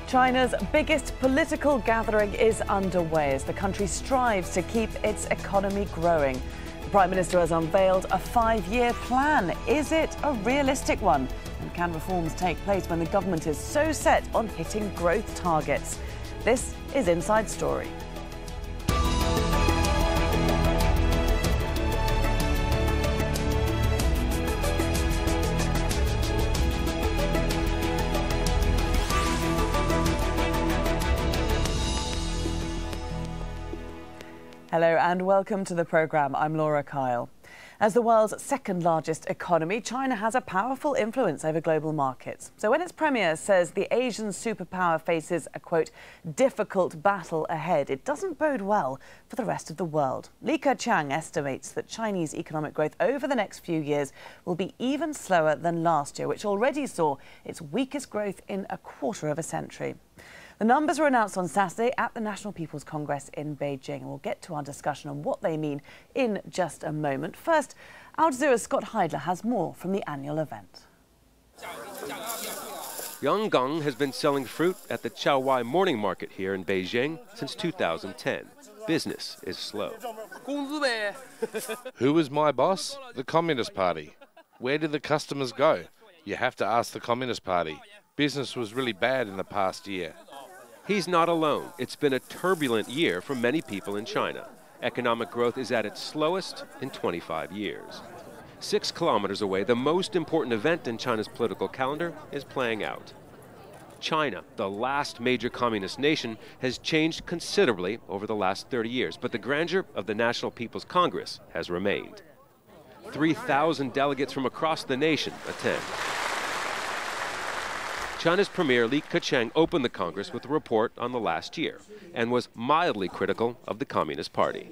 China's biggest political gathering is underway as the country strives to keep its economy growing. The Prime Minister has unveiled a 5-year plan. Is it a realistic one? And can reforms take place when the government is so set on hitting growth targets? This is Inside Story. Hello and welcome to the programme. I'm Laura Kyle. As the world's second largest economy, China has a powerful influence over global markets. So when its premier says the Asian superpower faces a, quote, difficult battle ahead, it doesn't bode well for the rest of the world. Li Keqiang estimates that Chinese economic growth over the next few years will be even slower than last year, which already saw its weakest growth in a quarter of a century. The numbers were announced on Saturday at the National People's Congress in Beijing. We'll get to our discussion on what they mean in just a moment. First, Al Jazeera's Scott Heidler has more from the annual event. Yang Gang has been selling fruit at the Chaowai morning market here in Beijing since 2010. Business is slow. Who was my boss? The Communist Party. Where did the customers go? You have to ask the Communist Party. Business was really bad in the past year. He's not alone. It's been a turbulent year for many people in China. Economic growth is at its slowest in 25 years. 6 kilometers away, the most important event in China's political calendar is playing out. China, the last major communist nation, has changed considerably over the last 30 years, but the grandeur of the National People's Congress has remained. 3,000 delegates from across the nation attend. China's Premier Li Keqiang opened the Congress with a report on the last year and was mildly critical of the Communist Party.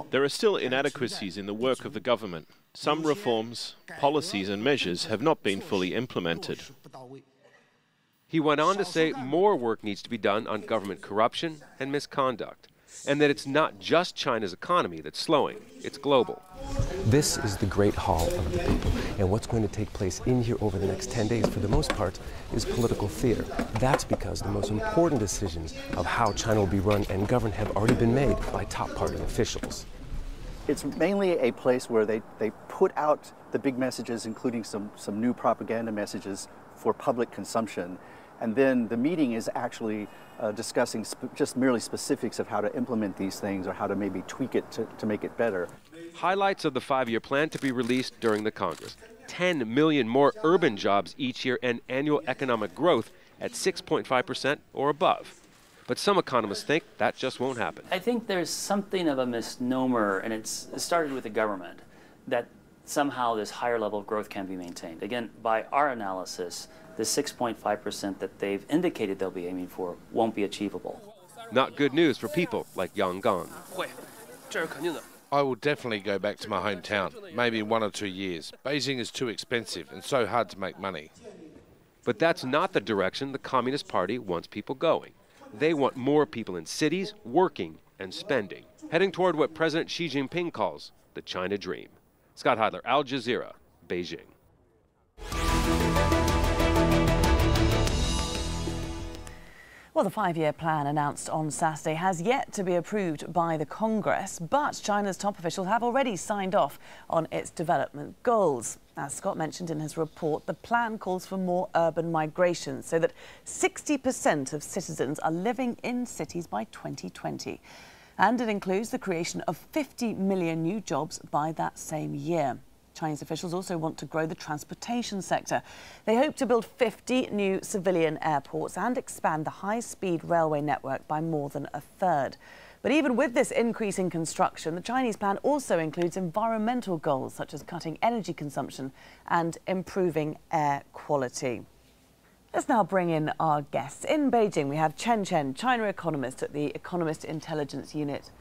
There are still inadequacies in the work of the government. Some reforms, policies and measures have not been fully implemented. He went on to say more work needs to be done on government corruption and misconduct, and that it's not just China's economy that's slowing, it's global. This is the Great Hall of the People, and what's going to take place in here over the next 10 days, for the most part, is political theater. That's because the most important decisions of how China will be run and governed have already been made by top party officials. It's mainly a place where they put out the big messages, including some new propaganda messages for public consumption. And then the meeting is actually discussing just merely specifics of how to implement these things or how to maybe tweak it to make it better. Highlights of the 5-year plan to be released during the Congress. 10 million more urban jobs each year and annual economic growth at 6.5% or above. But some economists think that just won't happen. I think there's something of a misnomer, and it started with the government, that somehow this higher level of growth can be maintained. Again, by our analysis, the 6.5% that they've indicated they'll be aiming for won't be achievable. Not good news for people like Yang Gang. I will definitely go back to my hometown, maybe in 1 or 2 years. Beijing is too expensive and so hard to make money. But that's not the direction the Communist Party wants people going. They want more people in cities, working and spending, heading toward what President Xi Jinping calls the China Dream. Scott Heidler, Al Jazeera, Beijing. Well, the 5-year plan announced on Saturday has yet to be approved by the Congress, but China's top officials have already signed off on its development goals. As Scott mentioned in his report, the plan calls for more urban migration so that 60% of citizens are living in cities by 2020. And it includes the creation of 50 million new jobs by that same year. Chinese officials also want to grow the transportation sector. They hope to build 50 new civilian airports and expand the high-speed railway network by more than a third. But even with this increase in construction, the Chinese plan also includes environmental goals such as cutting energy consumption and improving air quality. Let's now bring in our guests. In Beijing, we have Chen Chen, China economist at the Economist Intelligence Unit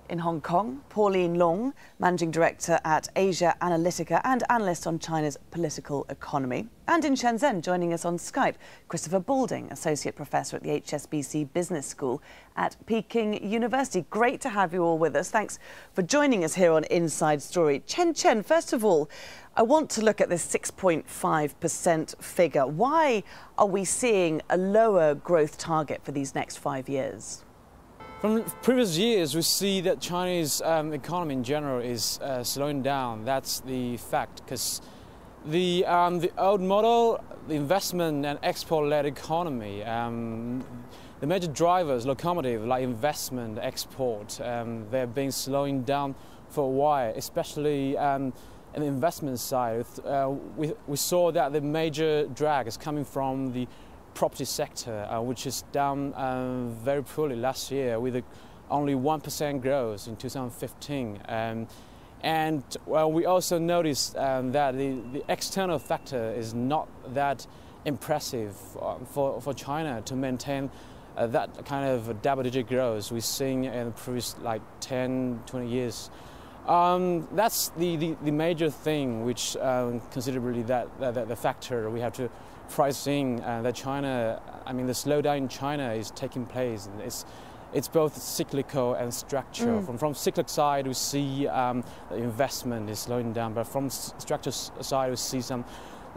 In Hong Kong, Pauline Long, Managing Director at Asia Analytica and analyst on China's political economy. And in Shenzhen, joining us on Skype, Christopher Balding, Associate Professor at the HSBC Business School at Peking University. Great to have you all with us. Thanks for joining us here on Inside Story. Chen, first of all, I want to look at this 6.5% figure. Why are we seeing a lower growth target for these next 5 years? From previous years, we see that Chinese economy in general is slowing down. That's the fact, because the old model, the investment and export-led economy, the major drivers, locomotive like investment, export, they've been slowing down for a while, especially in the investment side. We saw that the major drag is coming from the property sector, which is down very poorly last year with only 1% growth in 2015. And we also noticed that the external factor is not that impressive for China to maintain that kind of double-digit growth we've seen in the previous 10, 20 years. That's the major thing which considerably the factor we have to price in that China, the slowdown in China is taking place. It's both cyclical and structural. From cyclical side, we see the investment is slowing down, but from structural side, we see the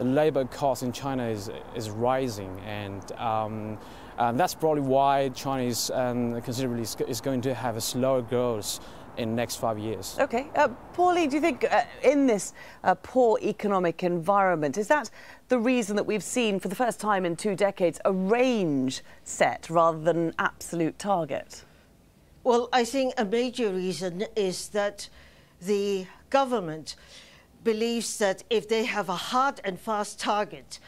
labor cost in China is rising, and that's probably why China is considerably is going to have a slower growth in the next 5 years. Okay. Pauline, do you think in this poor economic environment, is that the reason that we've seen for the first time in 2 decades a range set rather than an absolute target? Well, I think a major reason is that the government believes that if they have a hard and fast target,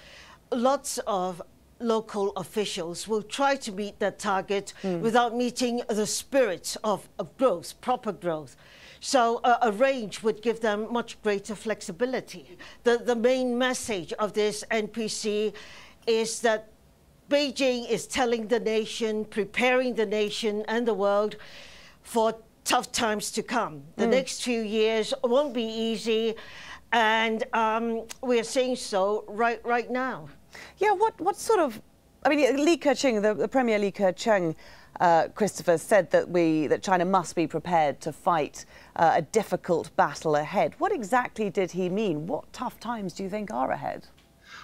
lots of local officials will try to meet that target without meeting the spirit of growth, proper growth. So a range would give them much greater flexibility. The main message of this NPC is that Beijing is telling the nation, preparing the nation and the world for tough times to come. The next few years won't be easy, and we're seeing so right now. Yeah, what sort of... Li Keqiang, the Premier Li Keqiang, Christopher, said that China must be prepared to fight a difficult battle ahead. What exactly did he mean? What tough times do you think are ahead?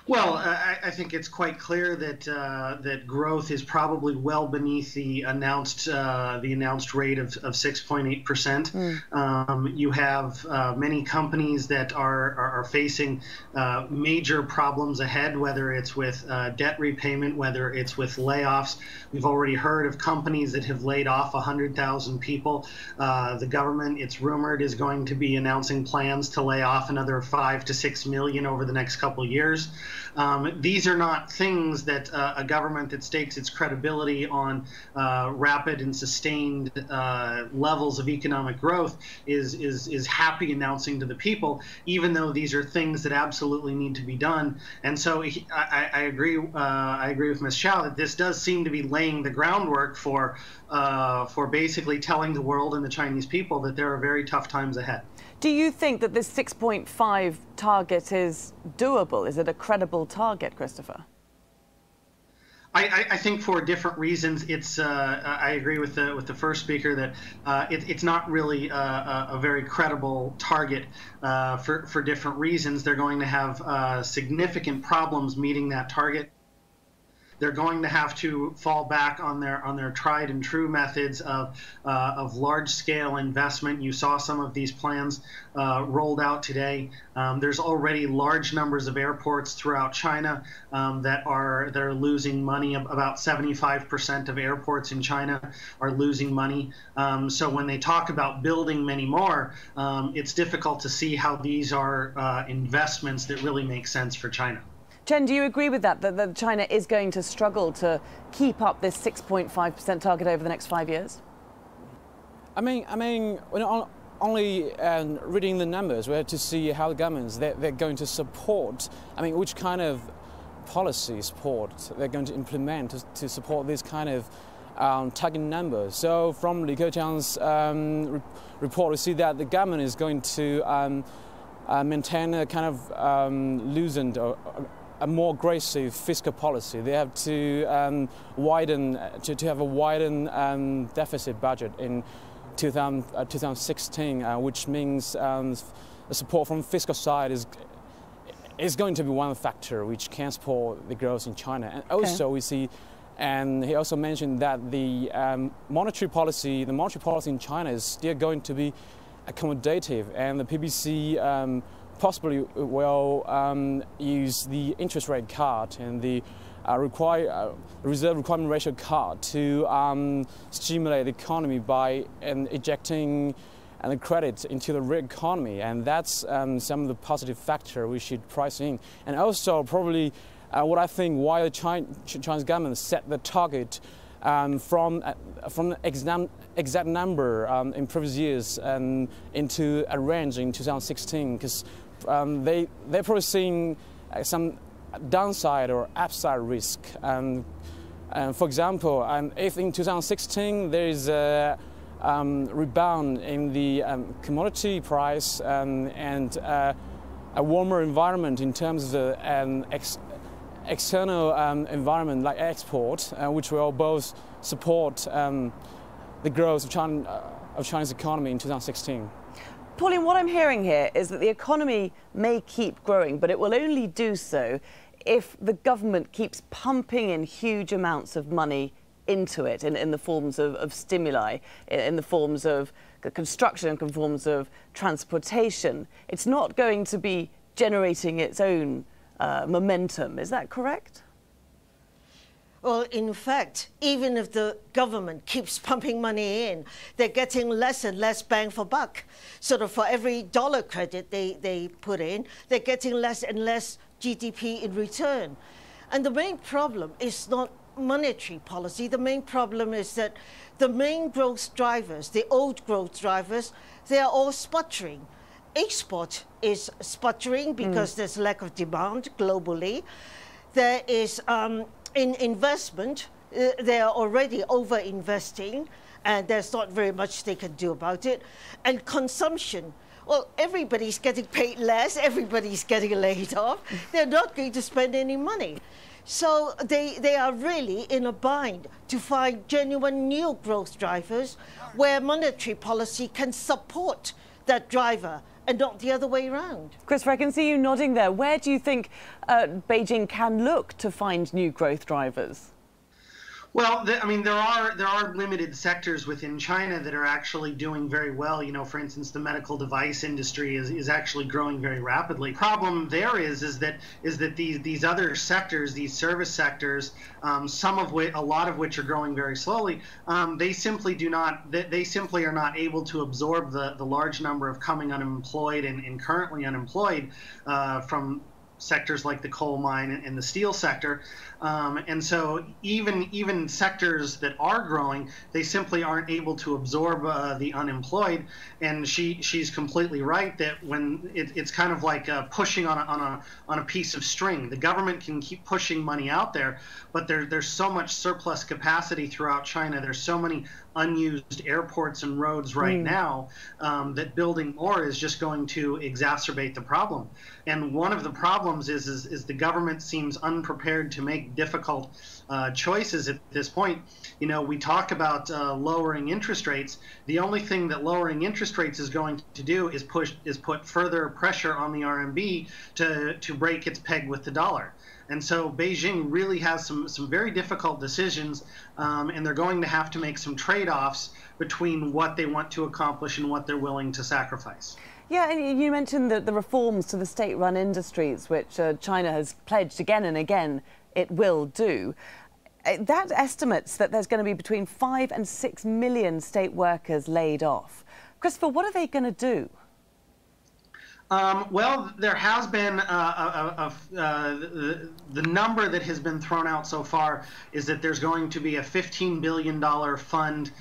Well, I think it's quite clear that that growth is probably well beneath the announced rate of 6.8%. You have many companies that are facing major problems ahead, whether it's with debt repayment, whether it's with layoffs. We've already heard of companies that have laid off 100,000 people. The government, it's rumored, is going to be announcing plans to lay off another 5 to 6 million over the next couple of years. These are not things that a government that stakes its credibility on rapid and sustained levels of economic growth is happy announcing to the people, even though these are things that absolutely need to be done. And so I agree with Ms. Xiao that this does seem to be laying the groundwork for basically telling the world and the Chinese people that there are very tough times ahead. Do you think that this 6.5 target is doable? Is it a credible target, Christopher? I think for different reasons, it's. I agree with the first speaker that it's not really a very credible target for different reasons. They're going to have significant problems meeting that target. They're going to have to fall back on their tried and true methods of large-scale investment. You saw some of these plans rolled out today. There's already large numbers of airports throughout China that are losing money. About 75% of airports in China are losing money. So when they talk about building many more, it's difficult to see how these are investments that really make sense for China. Chen, do you agree with that China is going to struggle to keep up this 6.5% target over the next 5 years? We're only reading the numbers, we have to see how the governments they're going to support. Which kind of policy support they're going to implement to support this kind of target number. So from Li Keqiang's report, we see that the government is going to maintain a kind of loosened or a more aggressive fiscal policy. They have to have a widened deficit budget in 2016, which means the support from fiscal side is going to be one factor which can support the growth in China. And also we see, and he also mentioned that the monetary policy in China is still going to be accommodative, and the PBC possibly will use the interest rate cut and the reserve requirement ratio cut to stimulate the economy by injecting the credit into the real economy, and that's some of the positive factor we should price in. And also probably what I think why the Chinese government set the target from the exact number in previous years into a range in 2016, because they're probably seeing some downside or upside risk. For example, if in 2016 there is a rebound in the commodity price and a warmer environment in terms of external environment like export, which will both support the growth of China's economy in 2016. Pauline, what I'm hearing here is that the economy may keep growing, but it will only do so if the government keeps pumping in huge amounts of money into it in the forms of stimuli, in the forms of construction, in forms of transportation. It's not going to be generating its own momentum. Is that correct? Well, in fact, even if the government keeps pumping money in, they're getting less and less bang for buck. Sort of for every dollar credit they put in, they're getting less and less GDP in return. And the main problem is not monetary policy. The main problem is that the main growth drivers, the old growth drivers, they are all sputtering. Export is sputtering because there's lack of demand globally. There is in investment, they are already over-investing, and there's not very much they can do about it. And consumption, well, everybody's getting paid less, everybody's getting laid off. They're not going to spend any money. So they are really in a bind to find genuine new growth drivers where monetary policy can support that driver and not the other way around. Christopher, I can see you nodding there. Where do you think Beijing can look to find new growth drivers? Well, I mean, there are limited sectors within China that are actually doing very well. You know, for instance, the medical device industry is actually growing very rapidly. Problem there is that these other sectors, these service sectors, a lot of which are growing very slowly, they simply are not able to absorb the large number of coming unemployed and currently unemployed from sectors like the coal mine and the steel sector. And so even sectors that are growing, they simply aren't able to absorb the unemployed. And she's completely right that when it's kind of like pushing on a piece of string. The government can keep pushing money out there, but there's so much surplus capacity throughout China. There's so many unused airports and roads right now that building more is just going to exacerbate the problem. And one of the problems is the government seems unprepared to make difficult choices at this point. You know, we talk about lowering interest rates. The only thing that lowering interest rates is going to do is put further pressure on the RMB to break its peg with the dollar. And so Beijing really has some very difficult decisions, and they're going to have to make some trade-offs between what they want to accomplish and what they're willing to sacrifice. Yeah, and you mentioned the reforms to the state-run industries, which China has pledged again and again it will do. That estimates that there's going to be between 5 and 6 million state workers laid off. Christopher, what are they going to do? Well, there has been the number that has been thrown out so far is that there's going to be a $15 billion fund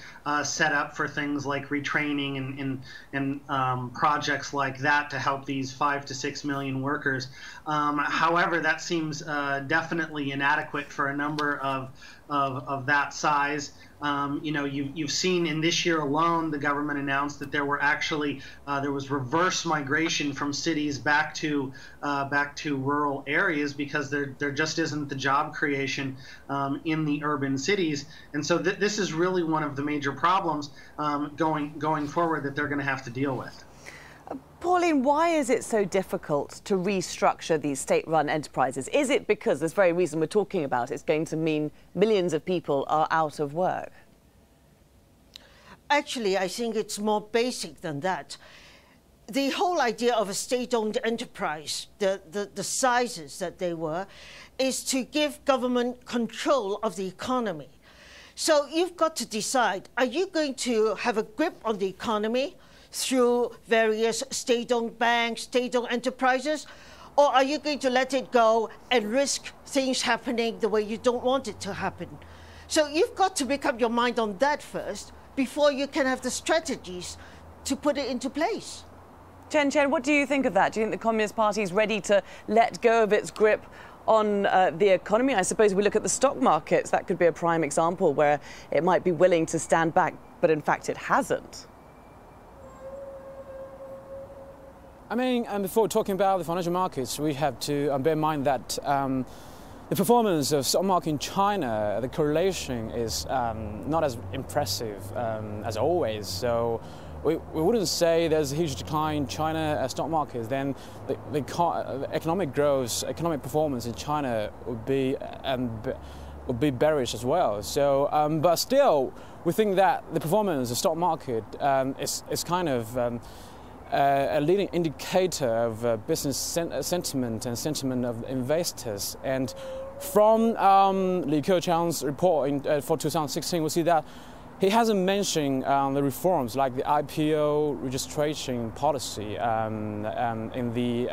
set up for things like retraining and projects like that to help these 5 to 6 million workers. However, that seems definitely inadequate for a number of that size. You know, you've seen in this year alone, the government announced that there were actually there was reverse migration from cities back to rural areas because there just isn't the job creation in the urban cities, and so this is really one of the major problems going forward that they're going to have to deal with. Pauline, why is it so difficult to restructure these state-run enterprises? Is it because this very reason we're talking about it's going to mean millions of people are out of work? Actually, I think it's more basic than that. The whole idea of a state-owned enterprise, the sizes that they were, is to give government control of the economy. So you've got to decide, are you going to have a grip on the economy through various state-owned banks, state-owned enterprises, or are you going to let it go and risk things happening the way you don't want it to happen? So you've got to make up your mind on that first before you can have the strategies to put it into place. Chen, what do you think of that? Do you think the Communist Party is ready to let go of its grip on the economy? I suppose we look at the stock markets, that could be a prime example where it might be willing to stand back, but in fact it hasn't. I mean, before talking about the financial markets, we have to bear in mind that the performance of stock market in China, the correlation is not as impressive as always. So we wouldn't say there's a huge decline in China stock markets. Then the economic growth, economic performance in China would be bearish as well. So, but still, we think that the performance of the stock market is kind of a leading indicator of business sentiment and sentiment of investors. And from Li Keqiang's report for 2016, we see that he hasn't mentioned the reforms like the IPO registration policy in the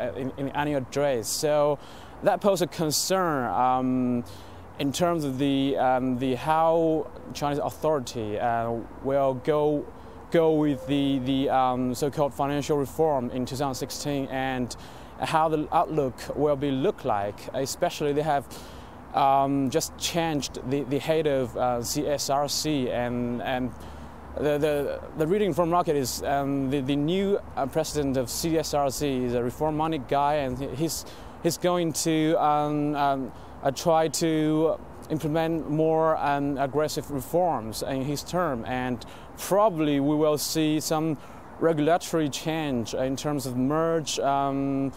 annual address. So that poses a concern in terms of the how Chinese authority will go with the so-called financial reform in 2016 and how the outlook will look like. Especially they have just changed the head of CSRC and the reading from market is the new president of CSRC is a reform-minded guy, and he's going to try to implement more aggressive reforms in his term, and probably we will see some regulatory change in terms of merge some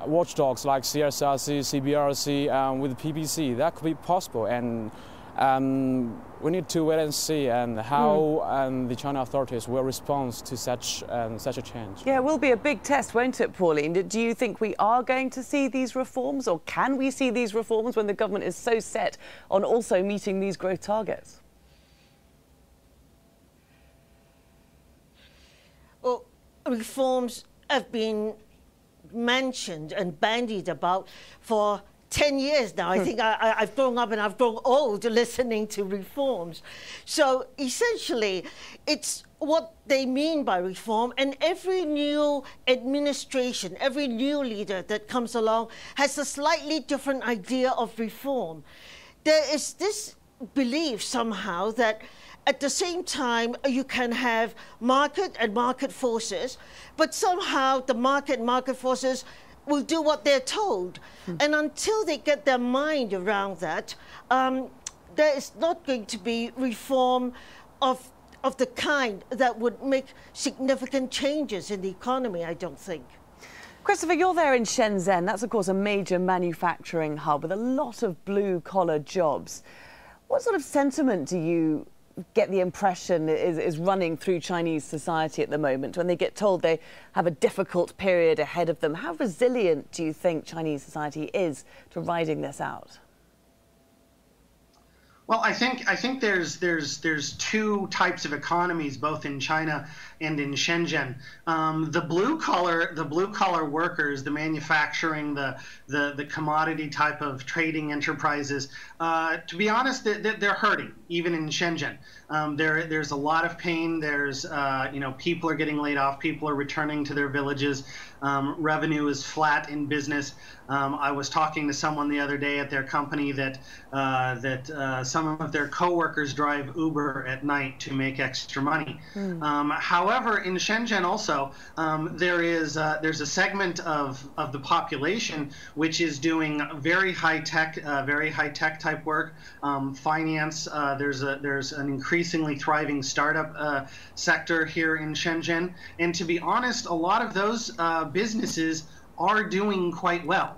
watchdogs like CSRC, CBRC with PPC. That could be possible, and we need to wait and see and how the China authorities will respond to such a change. Yeah, it will be a big test, won't it, Pauline? Do you think we are going to see these reforms, or can we see these reforms when the government is so set on also meeting these growth targets? Well, reforms have been mentioned and bandied about for 10 years now. I think I've grown up and I've grown old listening to reforms. So essentially, it's what they mean by reform, and every new administration, every new leader that comes along has a slightly different idea of reform. There is this belief somehow that at the same time, you can have market and market forces, but somehow the market forces will do what they're told. And until they get their mind around that, there is not going to be reform of the kind that would make significant changes in the economy, I don't think. Christopher, you're there in Shenzhen. That's, of course, a major manufacturing hub with a lot of blue-collar jobs. What sort of sentiment do you get the impression is running through Chinese society at the moment when they get told they have a difficult period ahead of them? How resilient do you think Chinese society is to riding this out? Well, I think there's two types of economies, both in China and in Shenzhen. The blue collar workers, the manufacturing, the commodity type of trading enterprises. To be honest, they're hurting even in Shenzhen. There's a lot of pain. There's people are getting laid off. People are returning to their villages. Revenue is flat in business. I was talking to someone the other day at their company that some of their coworkers drive Uber at night to make extra money. However, in Shenzhen also, there's a segment of the population which is doing very high tech type work, finance. There's an increasingly thriving startup sector here in Shenzhen, and to be honest, a lot of those businesses are doing quite well.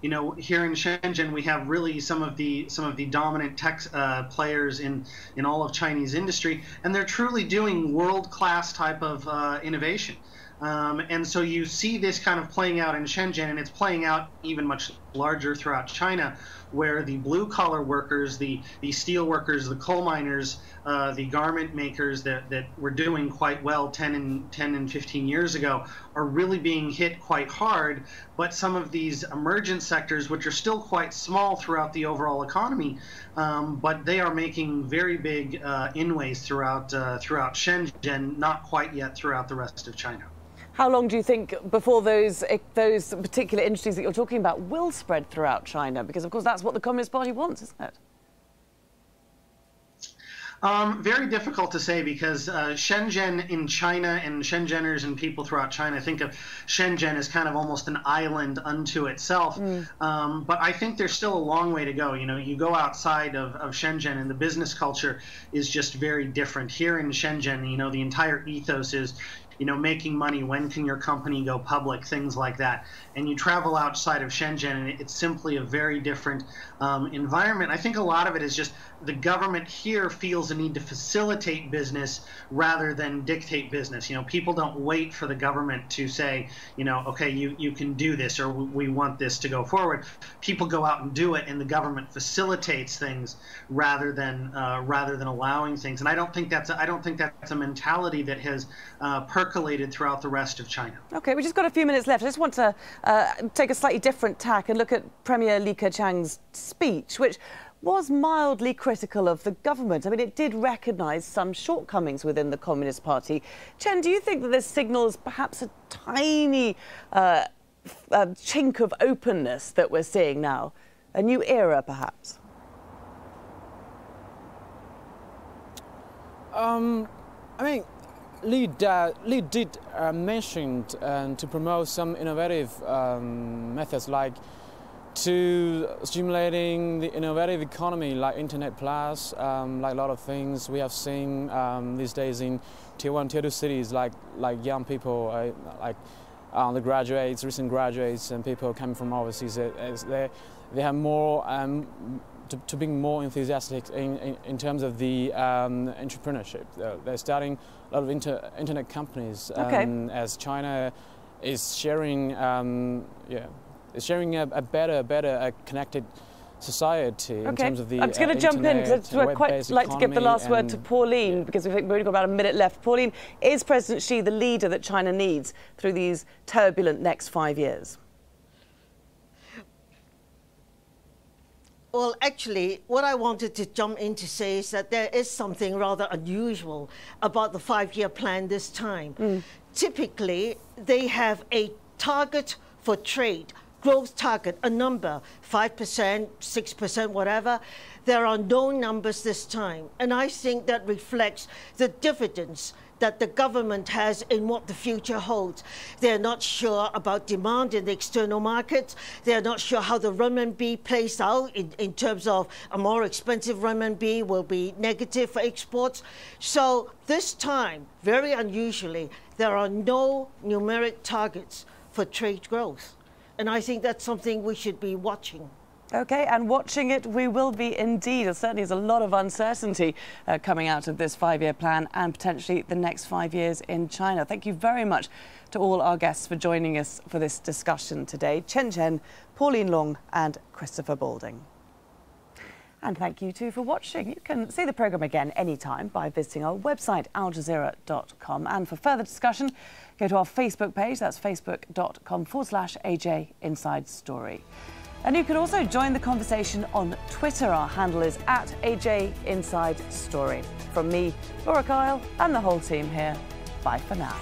Here in Shenzhen, we have really some of the dominant tech players in all of Chinese industry, and they're truly doing world-class type of innovation. And so you see this kind of playing out in Shenzhen, and it's playing out even much larger throughout China, where the blue-collar workers, the steel workers, the coal miners, the garment makers that were doing quite well 10 and 15 years ago are really being hit quite hard. But some of these emergent sectors, which are still quite small throughout the overall economy, but they are making very big inways throughout Shenzhen, not quite yet throughout the rest of China. How long do you think before those particular industries that you're talking about will spread throughout China? Because, of course, that's what the Communist Party wants, isn't it? Very difficult to say, because Shenzhen in China and Shenzheners and people throughout China think of Shenzhen as kind of almost an island unto itself. But I think there's still a long way to go. You go outside of Shenzhen and the business culture is just very different. Here in Shenzhen, the entire ethos is, making money, when can your company go public, things like that. And you travel outside of Shenzhen, and it's simply a very different environment. I think a lot of it is just the government here feels a need to facilitate business rather than dictate business. People don't wait for the government to say, okay, you can do this, or we want this to go forward. People go out and do it, and the government facilitates things rather than allowing things. And I don't think that's a mentality that has percolated throughout the rest of China. Okay, we just got a few minutes left. I just want to take a slightly different tack and look at Premier Li Keqiang's speech, which was mildly critical of the government. I mean, it did recognise some shortcomings within the Communist Party. Chen, do you think that this signals perhaps a tiny chink of openness that we're seeing now? A new era, perhaps? I mean, Li did mention to promote some innovative methods, like to stimulating the innovative economy, like Internet Plus, like a lot of things we have seen these days in Tier 1, Tier 2 cities, like young people, the graduates, recent graduates, and people coming from overseas. They have more to be more enthusiastic in terms of the entrepreneurship. They're starting a lot of internet companies, as China is sharing, is sharing a better connected society in terms of the I'm just going to jump in, because I'd quite like to give the last word to Pauline, because we've only got about a minute left. Pauline, is President Xi the leader that China needs through these turbulent next 5 years? Well, actually, what I wanted to jump in to say is that there is something rather unusual about the 5-year plan this time. Typically, they have a target for trade, growth target, a number, 5%, 6%, whatever. There are no numbers this time. And I think that reflects the dividends that the government has in what the future holds. They're not sure about demand in the external markets. They're not sure how the renminbi plays out in terms of a more expensive renminbi will be negative for exports. So this time, very unusually, there are no numeric targets for trade growth. And I think that's something we should be watching. OK, and watching it we will be indeed. There certainly is a lot of uncertainty coming out of this 5-year plan and potentially the next 5 years in China. Thank you very much to all our guests for joining us for this discussion today. Chen Chen, Pauline Long and Christopher Balding. And thank you too for watching. You can see the programme again anytime by visiting our website, aljazeera.com. And for further discussion, go to our Facebook page. That's facebook.com/AJ Inside Story. And you can also join the conversation on Twitter. Our handle is @AJ Inside Story. From me, Laura Kyle, and the whole team here, bye for now.